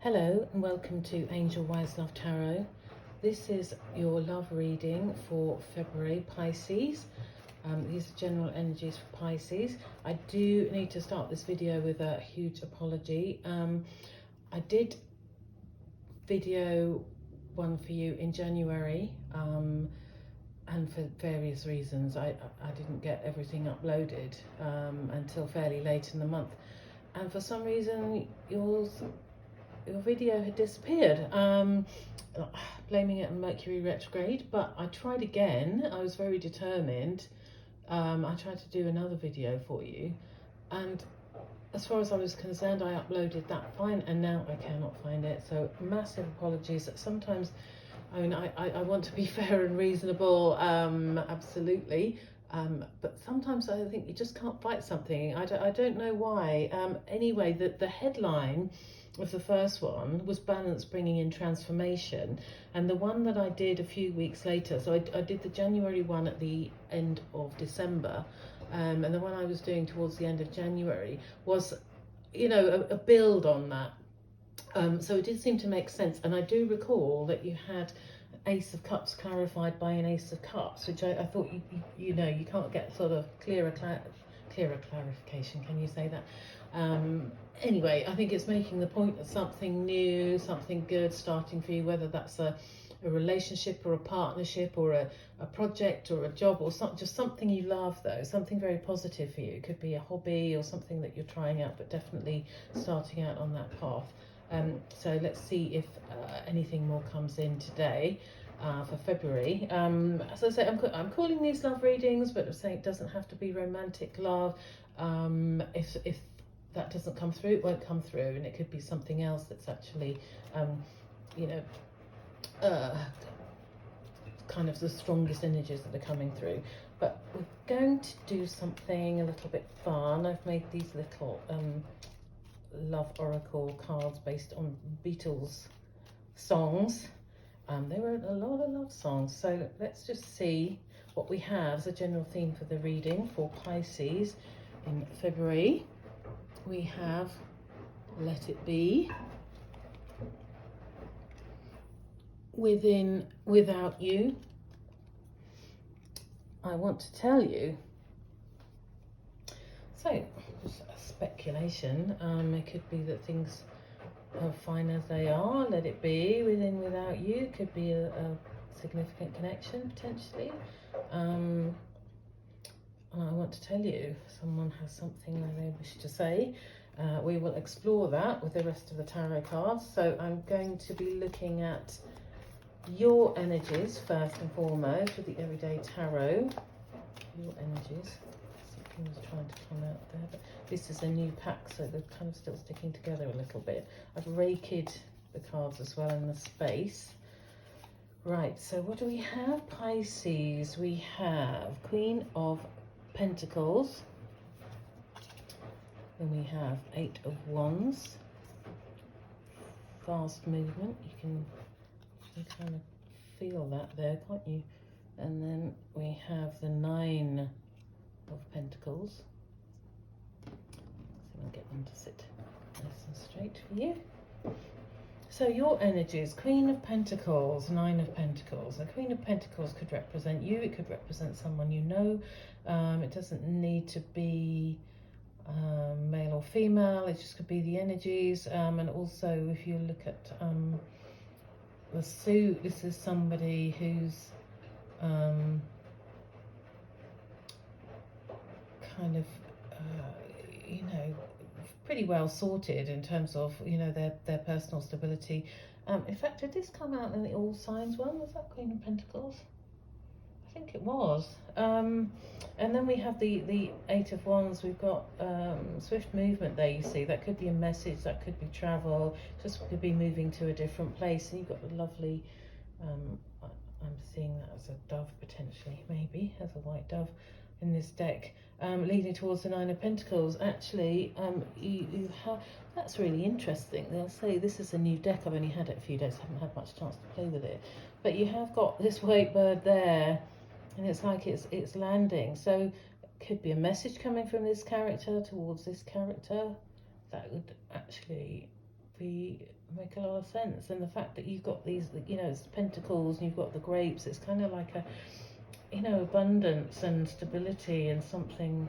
Hello and welcome to Angel Wise Love Tarot. This is your love reading for February, Pisces. These are general energies for Pisces. I do need to start this video with a huge apology. I did video one for you in January and for various reasons I didn't get everything uploaded until fairly late in the month, and for some reason your video had disappeared, blaming it on Mercury retrograde. But I tried again. I was very determined. I tried to do another video for you, and as far as I was concerned, I uploaded that fine, and now I cannot find it. So massive apologies. Sometimes, I mean, I want to be fair and reasonable, absolutely. But sometimes I think you just can't fight something. I don't know why. Anyway, the headline of the first one was Balance Bringing in Transformation, and the one that I did a few weeks later, so I did the January one at the end of December, and the one I was doing towards the end of January was, you know, a build on that. So it did seem to make sense, and I do recall that you had Ace of Cups clarified by an Ace of Cups, which I thought, you know, you can't get sort of clearer clarification, can you say that? Anyway, I think it's making the point that something new, something good starting for you, whether that's a relationship or a partnership or a project or a job or just something you love, though, something very positive for you. It could be a hobby or something that you're trying out, but definitely starting out on that path. So let's see if anything more comes in today for February. As I say, I'm calling these love readings, but I'm saying it doesn't have to be romantic love. If that doesn't come through, it won't come through, and it could be something else that's actually, you know, kind of the strongest energies that are coming through. But we're going to do something a little bit fun. I've made these little love oracle cards based on Beatles songs. They wrote a lot of love songs, so let's just see what we have as a general theme for the reading for Pisces in February. We have Let It Be, Within, Without You, I Want to Tell You. So, just a speculation. It could be that things are fine as they are. Let it be. Within, without you. It could be a significant connection, potentially. And I want to tell you, someone has something that they wish to say. We will explore that with the rest of the tarot cards. So I'm going to be looking at your energies first and foremost with the Everyday Tarot. Your energies. Something was trying to come out there, but this is a new pack, so they're kind of still sticking together a little bit. I've raked the cards as well in the space. Right, so what do we have? Pisces, we have Queen of Pentacles, then we have Eight of Wands, fast movement, you can kind of feel that there, can't you? And then we have the Nine of Pentacles. So I'll get them to sit nice and straight for you. So your energies, Queen of Pentacles, Nine of Pentacles. The Queen of Pentacles could represent you, it could represent someone you know. It doesn't need to be male or female, it just could be the energies. And also if you look at the suit, this is somebody who's kind of, you know, pretty well sorted in terms of, you know, their personal stability. In fact, did this come out in the All Signs one? Was that Queen of Pentacles? I think it was. And then we have the Eight of Wands. We've got swift movement there, you see. That could be a message, that could be travel, just could be moving to a different place. And you've got the lovely, I'm seeing that as a dove potentially, maybe, as a white dove in this deck, leading towards the Nine of Pentacles. Actually, you have, that's really interesting. They'll say this is a new deck, I've only had it a few days, haven't had much chance to play with it, but you have got this white bird there, and it's like it's landing. So it could be a message coming from this character towards this character that would actually make a lot of sense. And the fact that you've got these, you know, it's pentacles and you've got the grapes, it's kind of like a, you know, abundance and stability and something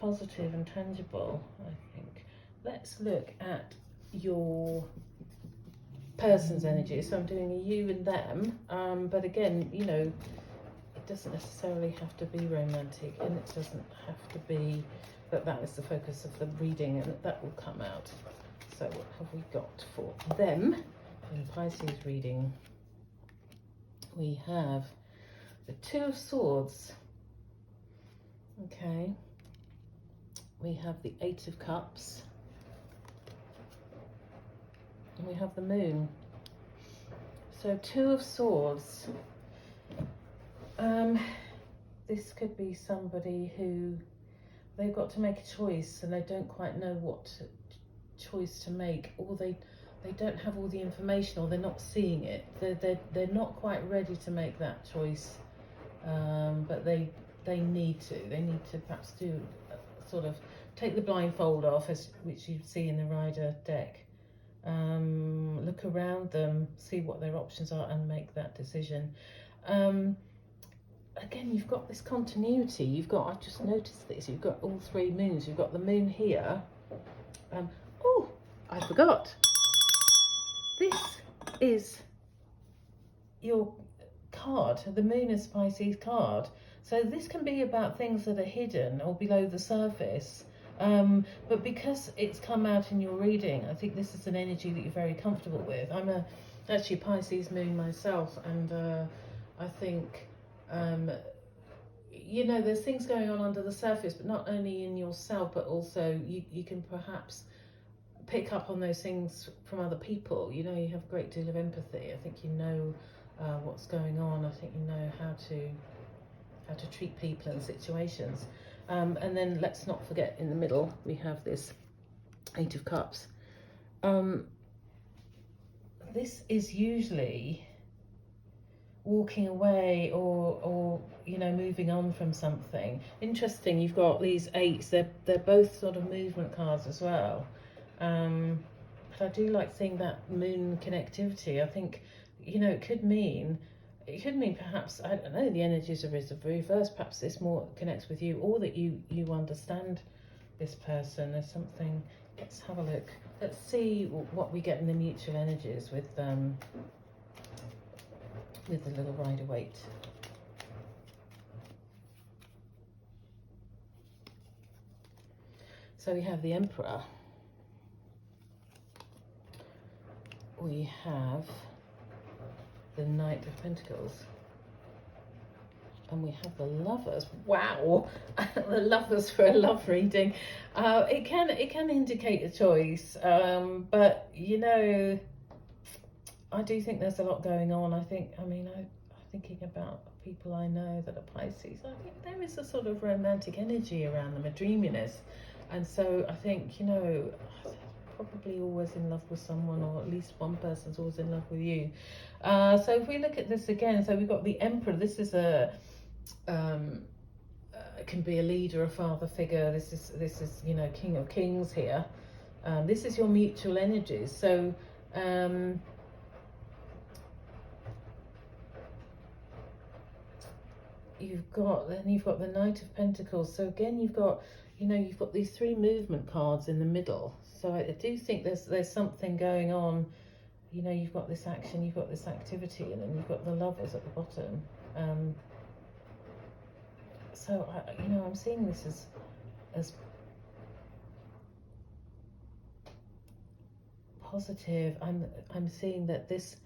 positive and tangible, I think. Let's look at your person's energy. So I'm doing a you and them, but again, you know, it doesn't necessarily have to be romantic, and it doesn't have to be that is the focus of the reading, and that will come out. So what have we got for them in Pisces reading? We have the Two of Swords. Okay. We have the Eight of Cups. And we have the Moon. So Two of Swords. This could be somebody who they've got to make a choice and they don't quite know what choice to make, or they don't have all the information, or they're not seeing it. They're not quite ready to make that choice, but they need to. They need to perhaps do sort of take the blindfold off, which you see in the Rider deck. Look around them, see what their options are, and make that decision. Again, you've got this continuity. You've got, I just noticed this, you've got all three moons. You've got the moon here. Oh, I forgot. This is your card. The moon is Pisces card. So this can be about things that are hidden or below the surface. But because it's come out in your reading, I think this is an energy that you're very comfortable with. I'm actually a Pisces moon myself, and I think, you know, there's things going on under the surface, but not only in yourself, but also you can perhaps pick up on those things from other people. You know, you have a great deal of empathy. I think you know what's going on. I think you know how to treat people and situations. And then let's not forget, in the middle we have this Eight of Cups. This is usually walking away or you know, moving on from something. Interesting, you've got these eights. They're both sort of movement cards as well. But I do like seeing that moon connectivity. I think, you know, it could mean perhaps, I don't know, the energies are reversed. Perhaps this more connects with you, or that you understand this person. There's something. Let's have a look. Let's see what we get in the mutual energies with the little Rider-Waite. So we have the Emperor. We have the Knight of Pentacles, and we have the Lovers. Wow. The Lovers for a love reading. It can indicate a choice, but you know, I do think there's a lot going on. I'm thinking about people I know that are Pisces. I think there is a sort of romantic energy around them, a dreaminess, and so I think, you know, probably always in love with someone, or at least one person's always in love with you. So if we look at this again, so we've got the Emperor. This is can be a leader, a father figure. This is you know, King of Kings here. This is your mutual energies. So you've got the Knight of Pentacles. So again, you've got, you know, you've got these three movement cards in the middle. So I do think there's something going on. You know, you've got this action, you've got this activity, and then you've got the Lovers at the bottom. So you know, I'm seeing this as positive. I'm seeing that this,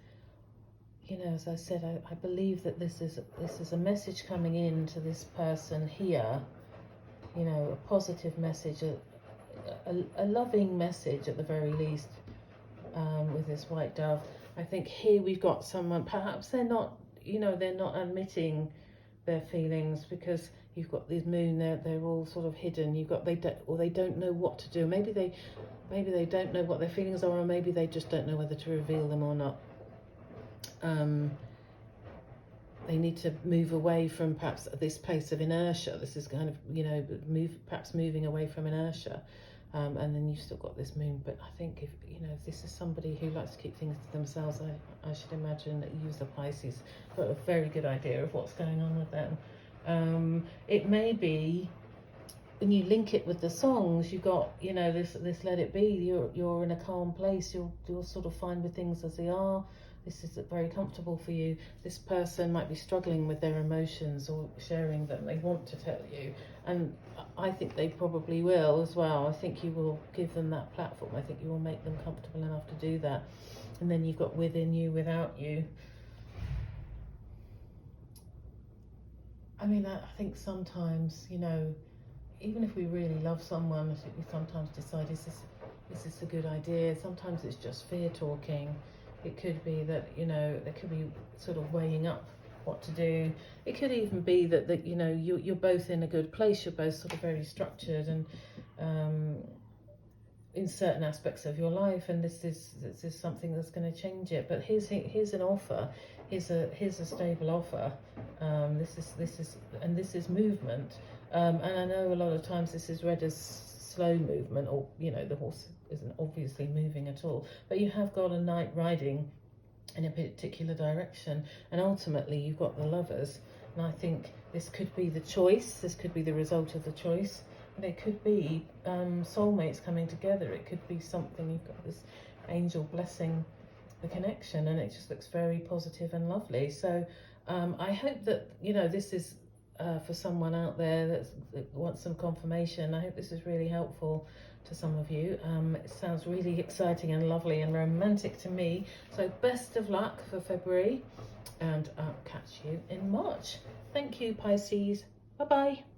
you know, as I said, I believe that this is a message coming in to this person here. You know, a positive message, a loving message at the very least, with this white dove. I think here we've got someone, perhaps they're not, you know, they're not admitting their feelings, because you've got this moon, they're all sort of hidden. You've got, they don't know what to do. Maybe they don't know what their feelings are, or maybe they just don't know whether to reveal them or not. They need to move away from perhaps this place of inertia. This is kind of, you know, perhaps moving away from inertia. And then you've still got this moon. But I think, if you know, if this is somebody who likes to keep things to themselves, I should imagine that you, the Pisces, got a very good idea of what's going on with them. It may be, when you link it with the songs, you got, you know, this let it be. You're in a calm place. You're sort of fine with things as they are. This is very comfortable for you. This person might be struggling with their emotions or sharing them. They want to tell you, and I think they probably will as well. I think you will give them that platform. I think you will make them comfortable enough to do that. And then you've got within you, without you. I mean, I think sometimes, you know, even if we really love someone, I think we sometimes decide, is this a good idea? Sometimes it's just fear talking. It could be that, you know, there could be sort of weighing up what to do. It could even be that you know, you're both in a good place. You're both sort of very structured and in certain aspects of your life, and this is something that's going to change it. But here's an offer. Here's a stable offer. This is movement. And I know a lot of times this is read as slow movement, or, you know, the horse isn't obviously moving at all, but you have got a knight riding in a particular direction, and ultimately you've got the Lovers. And I think this could be the choice, this could be the result of the choice, and it could be soulmates coming together. It could be something, you've got this angel blessing the connection, and it just looks very positive and lovely. So I hope that, you know, this is for someone out there that wants some confirmation. I hope this is really helpful to some of you. It sounds really exciting and lovely and romantic to me. So best of luck for February, and I'll catch you in March. Thank you, Pisces. Bye-bye.